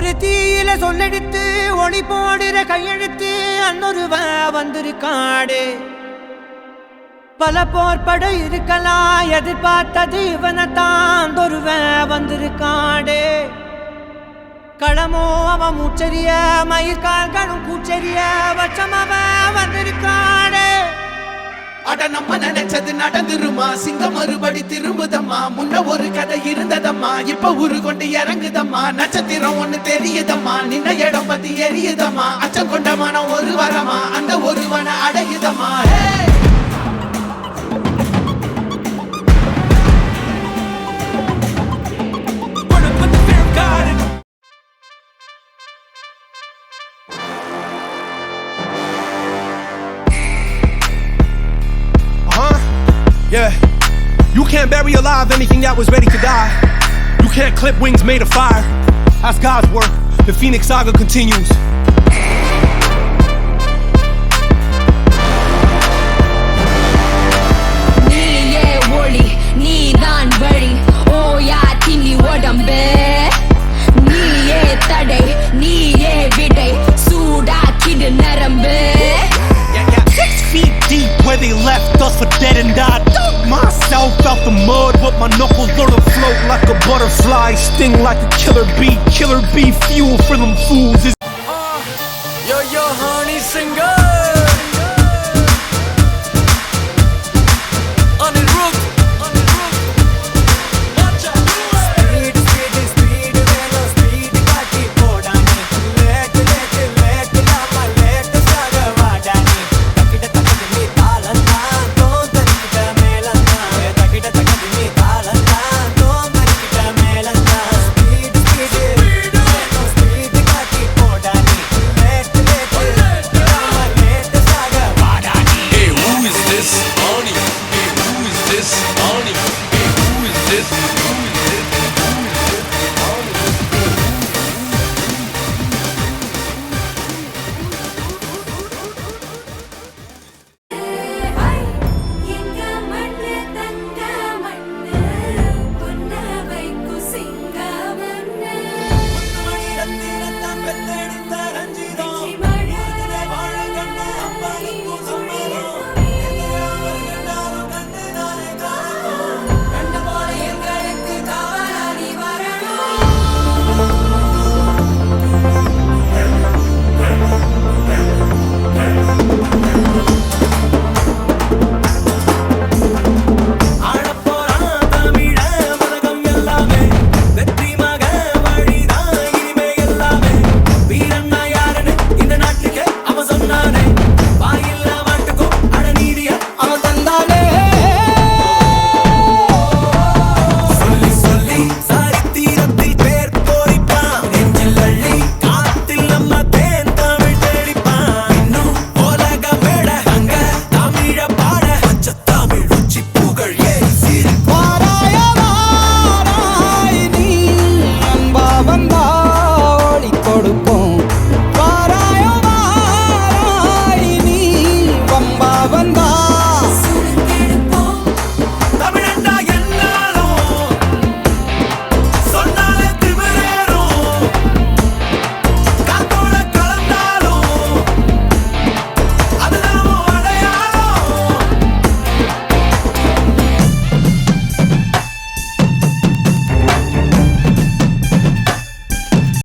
ஒரு தீயில சொல்லெடுத்து ஒளி போடுற கையெழுத்து அன்னொருவன் வந்திருக்காடு. பல போர்பட இருக்கலாம் எதிர்பார்த்தது இவனைத்தான் ஒருவன் வந்திருக்காடு. களமோ அவன் மூச்சரிய மயிர்கால்களும் கூச்சரிய வச்சம் அவன் வந்திருக்காடு. அட நம்ம நினைச்சது நடந்துருமா, சிங்கம் மறுபடி திரும்புதம்மா. முன்ன ஒரு கதை இருந்ததம்மா, இப்ப உரு கொண்டு இறங்குதம்மா. நட்சத்திரம் ஒண்ணு தெரியுதம்மா, நின்ன இடம் பத்தி எரியுதம்மா. அச்சம் கொண்ட மனம் ஒரு வரமா, அந்த ஒருவனை அடையுதம்மா. Yeah, you can't bury alive anything that was ready to die. You can't clip wings made of fire. That's God's work. The Phoenix Saga continues. நீயே ஒளி நீதான் வழி ஓயா தில்லி உடம்பே. நீயே தடை நீயே விடை சூடாக்கிடு நரம்பு. 6 feet deep where they left us for dead and I dug myself out the mud, but my knuckles learn to float like a butterfly, sting like a killer bee fuel for them fools. Yo honey singer This